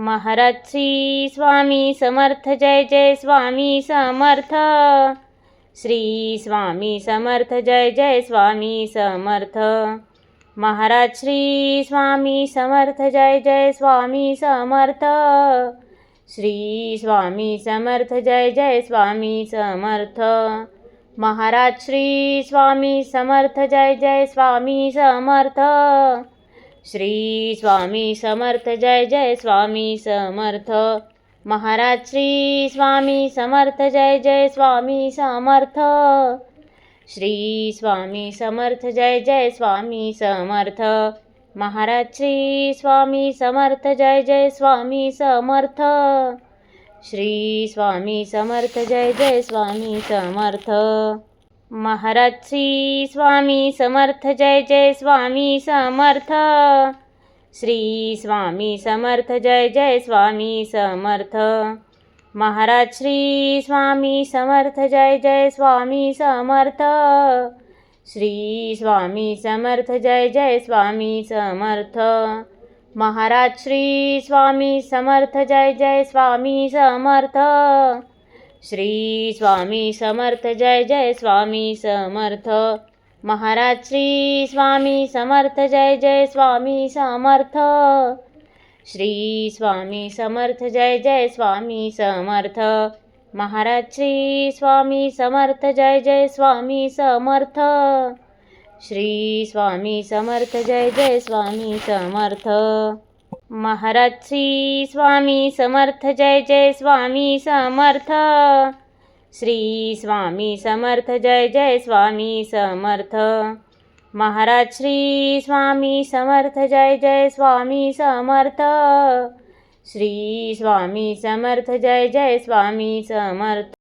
Maharaj Shri Swami Samarth Jai Jai Swami Samarth. Shri Swami Samarth Jai Jai Swami Samarth. Maharaj Shri Swami Samarth Jai Jai Swami Samarth. Shri Swami Samarth Jai Jai Swami Samarth. Maharaj Shri Swami Samarth Jai Jai Swami Samarth. Shri Swami Samarth Jai Jai Swami Samarth. Maharaj Shri Swami Samarth Jai Jai Swami Samarth. Shri Swami Samarth Jai Jai Swami Samarth. Maharaj Shri Swami Samarth Jai Jai Swami Samarth. Shri Swami Samarth Jai Jai Swami Samarth. Maharaj Shri Swami Samarth Jai Jai Swami Samarth. Shri Swami Samarth Jai Jai Swami Samarth. Maharaj Shri Swami Samarth Jai Jai Swami Samarth. Shri Swami Samarth Jai Jai Swami Samarth. Maharaj Shri Swami Samarth Jai Jai Swami Samarth. Shri Swami Samarth Jai Jai Swami Samarth. Maharaj Shri Swami Samarth Jai Jai Swami Samarth. Shri Swami Samarth Jai Jai Swami Samarth. Maharaj Shri Swami Samarth Jai Jai Swami Samarth. Shri Swami Samarth Jai Jai Swami Samarth. Maharaj Shri Swami Samarth Jai Jai Swami Samarth. Shri Swami Samarth Jai Jai Swami Samarth. Maharaj Shri Swami Samarth Jai Jai Swami Samarth. Shri Swami Samarth Jai Jai Swami Samarth.